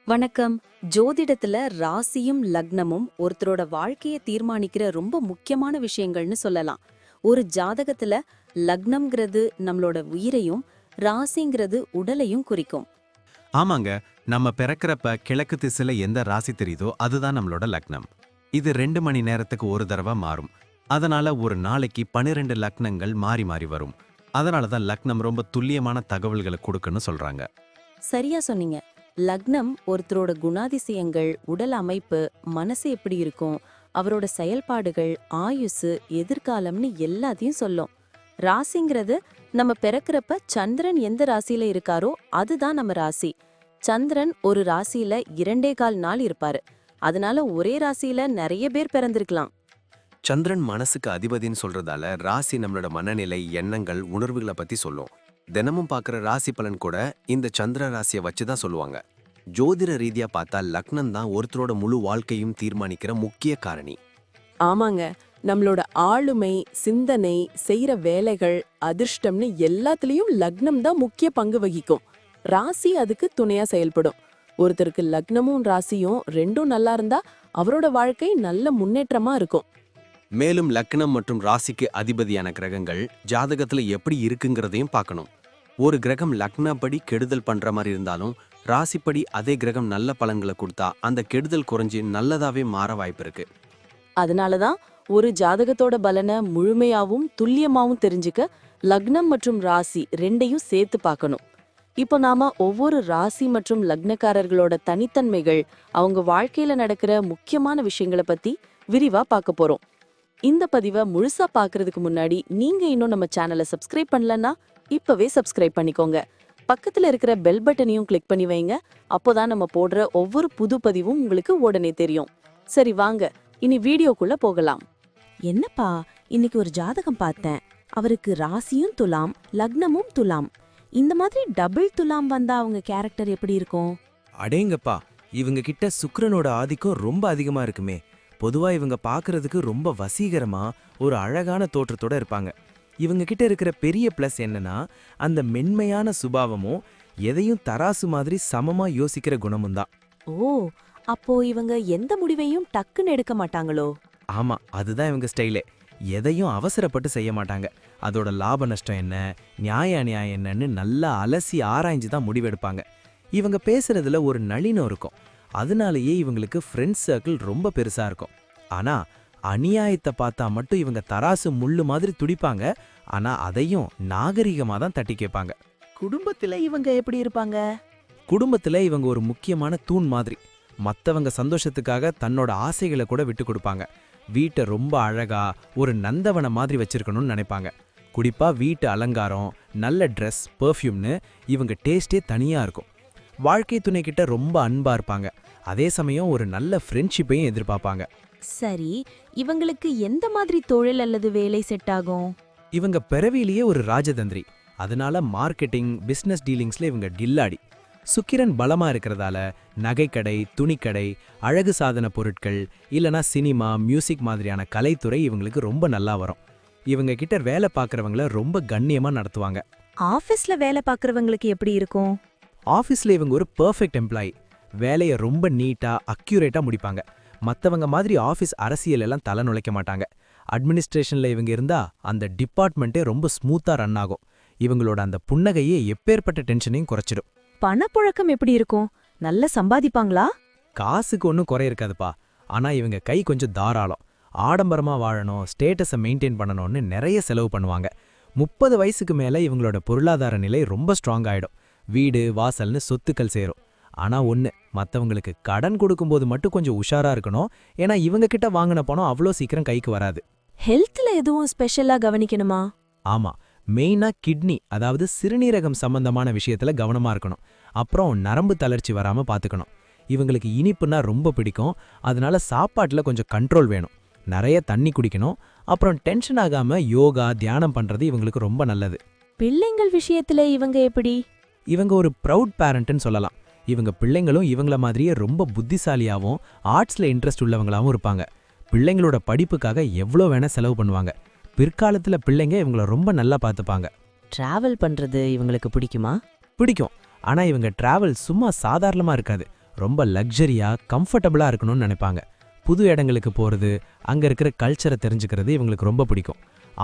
வணக்கம். ஜோதிடத்துல ராசியும் லக்னமும் ஒருத்தரோட வாழ்க்கைய தீர்மானிக்கிற ரொம்ப முக்கியமான விஷயங்கள்னு சொல்லலாம். ஒரு ஜாதகத்துல லக்னம்ங்கிறது நம்மளோட உயிரையும், ராசிங்கிறது உடலையும் குறிக்கும். ஆமாங்க. நம்ம பிறக்கிறப்ப கிழக்கு திசையில எந்த ராசி தெரியுதோ அதுதான் நம்மளோட லக்னம். இது 2 மணி நேரத்துக்கு ஒரு தடவை மாறும். அதனால ஒரு நாளைக்கு 12 லக்னங்கள் மாறி மாறி வரும். அதனால தான் லக்னம் ரொம்ப துல்லியமான தகவல்களை கொடுக்குன்னு சொல்றாங்க. சரியா சொன்னீங்க. லக்னம் ஒருத்தரோட குணாதிசயங்கள், உடல் அமைப்பு, மனசு எப்படி இருக்கும், அவரோட செயல்பாடுகள், ஆயுசு, எதிர்காலம்னு எல்லாத்தையும் சொல்லும். ராசிங்கிறது நம்ம பிறக்கிறப்ப சந்திரன் எந்த ராசியில இருக்காரோ அதுதான் நம்ம ராசி. சந்திரன் ஒரு ராசியில 2.25 நாள் இருப்பாரு. அதனால ஒரே ராசியில நிறைய பேர் பிறந்திருக்கலாம். சந்திரன் மனசுக்கு அதிபதின்னு சொல்றதால ராசி நம்மளோட மனநிலை, எண்ணங்கள், உணர்வுகளை பத்தி சொல்லும். தினமும் பார்க்குற ராசி பலன் கூட இந்த சந்திர ராசியை வச்சு தான் சொல்லுவாங்க. ஜோதிட ரீதியா பார்த்தா லக்னம் தான் ஒருத்தரோட முழு வாழ்க்கையும் தீர்மானிக்கிற முக்கிய காரணி. ஆமாங்க, நம்மளோட ஆளுமை, சிந்தனை, செய்யற வேலைகள், அதிர்ஷ்டம்னு எல்லாத்துலயும் லக்னம் தான் முக்கிய பங்கு வகிக்கும். ராசி அதுக்கு துணையா செயல்படும். ஒருத்தருக்கு லக்னமும் ராசியும் ரெண்டும் நல்லா இருந்தா அவரோட வாழ்க்கை நல்ல முன்னேற்றமா இருக்கும். மேலும் லக்னம் மற்றும் ராசிக்கு அதிபதியான கிரகங்கள் ஜாதகத்துல எப்படி இருக்குங்கிறதையும் பார்க்கணும். ஒரு கிரகம் லக்னப்படி கெடுதல் பண்ற மாதிரி இருந்தாலும் ராசிப்படி அதே கிரகம் நல்ல பலன்களை கொடுத்தா அந்த கெடுதல் குறைஞ்சி நல்லதாவே மாற வாய்ப்பு இருக்கு. அதனாலதான் ஒரு ஜாதகத்தோட பலனை முழுமையாவும் துல்லியமாவும் தெரிஞ்சுக்க லக்னம் மற்றும் ராசி ரெண்டையும் சேர்த்து பார்க்கணும். இப்போ நாம ஒவ்வொரு ராசி மற்றும் லக்னக்காரர்களோட தனித்தன்மைகள், அவங்க வாழ்க்கையில நடக்கிற முக்கியமான விஷயங்களை பத்தி விரிவா பார்க்க போறோம். இந்த பதிவை முழுசா பார்க்கறதுக்கு முன்னாடி நீங்க இன்னும் நம்ம சேனலை சப்ஸ்கிரைப் பண்ணலன்னா இப்பவே சப்ஸ்கிரைப் பண்ணிக்கோங்க. பக்கத்துல இருக்கிற பெல் பட்டனையும் கிளிக் பண்ணி வைங்க. அப்போதான் நம்ம போடுற ஒவ்வொரு புது பதிவும் உங்களுக்கு உடனே தெரியும். சரி வாங்க, இனி வீடியோக்குள்ள போகலாம். என்னப்பா, இன்னைக்கு ஒரு ஜாதகம் பார்த்தேன். அவருக்கு ராசியும் துலாம், லக்னமும் துலாம். இந்த மாதிரி டபுள் துலாம் வந்தா அவங்க கேரக்டர் எப்படி இருக்கும்? அடேங்கப்பா, இவங்க கிட்ட சுக்கிரனோட ஆதிக்கம் ரொம்ப அதிகமா இருக்குமே. பொதுவா இவங்க பார்க்கறதுக்கு ரொம்ப வசீகரமா ஒரு அழகான தோற்றத்தோட இருப்பாங்க. இவங்க கிட்ட இருக்கிற பெரிய பிளஸ் என்னன்னா அந்த மென்மையான சுபாவமும் எதையும் தராசு மாதிரி சமமா யோசிக்கிற குணமும் தான். ஓ, அப்போ இவங்க எந்த முடிவையும் டக்குன்னு எடுக்க மாட்டாங்களோ? ஆமா, அதுதான் இவங்க ஸ்டைலே. எதையும் அவசரப்பட்டு செய்ய மாட்டாங்க. அதோட லாப நஷ்டம் என்ன, நியாய அநியாயம் என்னன்னு நல்லா அலசி ஆராய்ஞ்சு தான் முடிவெடுப்பாங்க. இவங்க பேசுறதுல ஒரு நளினம் இருக்கும். அதனாலேயே இவங்களுக்கு ஃப்ரெண்ட்ஸ் சர்க்கிள் ரொம்ப பெருசா இருக்கும். ஆனா அநியாயத்தை பார்த்தா மட்டும் இவங்க தராசு முள்ளு மாதிரி துடிப்பாங்க. ஆனா அதையும் நாகரிகமா தான் தட்டி கேட்பாங்க. குடும்பத்துல இவங்க எப்படி இருப்பாங்க? குடும்பத்துல இவங்க ஒரு முக்கியமான தூண் மாதிரி. மத்தவங்க சந்தோஷத்துக்காக தன்னோட ஆசைகளை கூட விட்டு கொடுப்பாங்க. வீட்டை ரொம்ப அழகா ஒரு நந்தவன மாதிரி வச்சிருக்கணும்னு நினைப்பாங்க. குறிப்பா வீட்டு அலங்காரம், நல்ல ட்ரெஸ், பெர்ஃப்யூம்னு இவங்க டேஸ்டே தனியா இருக்கும். வாழ்க்கை துணை கிட்ட ரொம்ப அன்பா இருப்பாங்க. அதே சமயம் ஒரு நல்ல ஃப்ரெண்ட்ஷிப்பையும் எதிர்பார்ப்பாங்க. சரி, இவங்களுக்கு எந்த மாதிரி தொழில் அல்லது வேலை செட் ஆகும்? இவங்க பிறவிலேயே ஒரு ராஜதந்திரி. அதனால மார்க்கெட்டிங், பிசினஸ் டீலிங்ஸ்ல இவங்க கில்லாடி. சுக்கிரன் பலமா இருக்கிறதால நகைக்கடை, துணிக்கடை, அழகு சாதன பொருட்கள், இல்லனா சினிமா, மியூசிக் மாதிரியான கலைத்துறை இவங்களுக்கு ரொம்ப நல்லா வரும். இவங்க கிட்ட வேலை பார்க்கறவங்கள ரொம்ப கண்ணியமா நடத்துவாங்க. ஆபீஸ்ல வேலை பார்க்கறவங்களுக்கு எப்படி இருக்கும்? ஆஃபீஸ்ல இவங்க ஒரு பெர்ஃபெக்ட் எம்ப்ளாயி. வேலையை ரொம்ப நீட்டா, அக்யூரேட்டா முடிப்பாங்க. மற்றவங்க மாதிரி ஆஃபீஸ் அரசியல் எல்லாம் தலை நுழைக்க மாட்டாங்க. அட்மினிஸ்ட்ரேஷன்ல இவங்க இருந்தா அந்த டிபார்ட்மெண்ட்டே ரொம்ப ஸ்மூத்தா ரன் ஆகும். இவங்களோட அந்த புன்னகையே எப்பேற்பட்ட டென்ஷனையும் குறைச்சிடும். பணப்புழக்கம் எப்படி இருக்கும்? நல்ல சம்பாதிப்பாங்களா? காசுக்கு ஒன்றும் குறை இருக்காதுப்பா. ஆனா இவங்க கை கொஞ்சம் தாராளம். ஆடம்பரமா வாழணும், ஸ்டேட்டஸை மெயின்டைன் பண்ணணும்னு நிறைய செலவு பண்ணுவாங்க. 30 வயசுக்கு மேல இவங்களோட பொருளாதார நிலை ரொம்ப ஸ்ட்ராங் ஆயிடும். வீடு, வாசல்னு சொத்துக்கள் சேரும். ஆனா ஒண்ணு, மத்தவங்களுக்கு கடன் கொடுக்கும்போது மட்டும் கொஞ்சம் உஷாரா இருக்கணும். ஏன்னா இவங்க கிட்ட வாங்கின பணம் அவ்வளோ சீக்கிரம் கைக்கு வராது. ஹெல்த்ல எதுவும் ஸ்பெஷலா கவனிக்கணுமா? ஆமா, மெயினா கிட்னி, அதாவது சிறுநீரகம் சம்பந்தமான விஷயத்துல கவனமா இருக்கணும். அப்புறம் நரம்பு தளர்ச்சி வராம பாத்துக்கணும். இவங்களுக்கு இனிப்புன்னா ரொம்ப பிடிக்கும். அதனால சாப்பாட்டுல கொஞ்சம் கண்ட்ரோல் வேணும். நிறைய தண்ணி குடிக்கணும். அப்புறம் டென்ஷன் ஆகாம யோகா, தியானம் பண்றது இவங்களுக்கு ரொம்ப நல்லது. பிள்ளைங்கள் விஷயத்துல இவங்க எப்படி? இவங்க ஒரு ப்ரவுட் பேரண்ட்னு சொல்லலாம். இவங்க பிள்ளைங்களும் இவங்கள மாதிரியே ரொம்ப புத்திசாலியாவும் ஆர்ட்ஸ்ல இன்ட்ரெஸ்ட் உள்ளவங்களாவும் இருப்பாங்க. பிள்ளைங்களோட படிப்புக்காக எவ்வளோ வேணா செலவு பண்ணுவாங்க. பிற்காலத்துல பிள்ளைங்க இவங்கள ரொம்ப நல்லா பார்த்துப்பாங்க. டிராவல் பண்றது இவங்களுக்கு பிடிக்குமா? பிடிக்கும். ஆனா இவங்க டிராவல் சும்மா சாதாரணமா இருக்காது. ரொம்ப லக்ஸரியா கம்ஃபர்டபுளா இருக்கணும்னு நினைப்பாங்க. புது இடங்களுக்கு போறது, அங்க இருக்கிற கல்ச்சரை தெரிஞ்சுக்கிறது இவங்களுக்கு ரொம்ப பிடிக்கும்.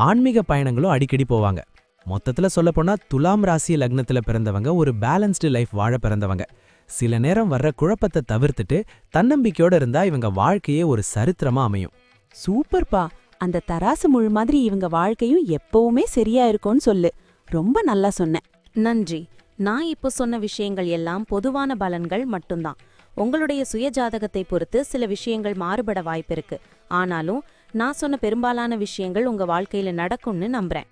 ஆன்மீக பயணங்களும் அடிக்கடி போவாங்க. மொத்தத்துல சொல்லப்போனா துலாம் ராசி லக்னத்துல பிறந்தவங்க ஒரு பேலன்ஸ்டு லைஃப் வாழ பிறந்தவங்க. சில நேரம் வர்ற குழப்பத்தை தவிர்த்துட்டு தன்னம்பிக்கையோட இருந்தா இவங்க வாழ்க்கையே ஒரு சரித்திரமா அமையும். சூப்பர்ப்பா. அந்த தராசு முள் மாதிரி இவங்க வாழ்க்கையும் எப்பவுமே சரியா இருக்கும்னு சொல்லு. ரொம்ப நல்லா சொன்ன. நன்றி. நான் இப்போ சொன்ன விஷயங்கள் எல்லாம் பொதுவான பலன்கள் மட்டும்தான். உங்களுடைய சுயஜாதகத்தை பொறுத்து சில விஷயங்கள் மாறுபட வாய்ப்பிருக்கு. ஆனாலும் நான் சொன்ன பெரும்பாலான விஷயங்கள் உங்க வாழ்க்கையில நடக்கும்னு நம்புறேன்.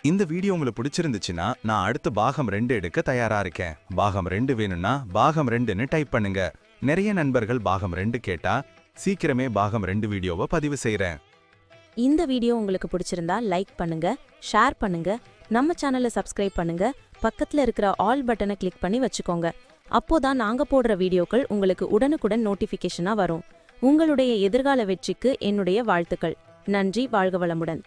இந்த வீடியோ உங்களுக்கு பிடிச்சிருந்துச்சுன்னா நான் அடுத்து பாகம் 2 எடுக்க தயாரா இருக்கேன். பாகம் 2 வேணும்னா பாகம் 2ன்னு டைப் பண்ணுங்க. நிறைய நண்பர்கள் பாகம் 2 கேட்டா சீக்கிரமே பாகம் 2 வீடியோவை பதிவு செய்றேன். இந்த வீடியோ உங்களுக்கு பிடிச்சிருந்தா லைக் பண்ணுங்க, ஷேர் பண்ணுங்க, நம்ம சேனலை சப்ஸ்கிரைப் பண்ணுங்க, பக்கத்துல இருக்கிற ஆல் பட்டனை கிளிக் பண்ணி வச்சுக்கோங்க. அப்போதான் நாங்க போடுற வீடியோக்கள் உங்களுக்கு உடனுக்குடன் நோட்டிஃபிகேஷனா வரும். உங்களுடைய எதிர்கால வெற்றிக்கு என்னுடைய வாழ்த்துக்கள். நன்றி. வாழ்க வளமுடன்.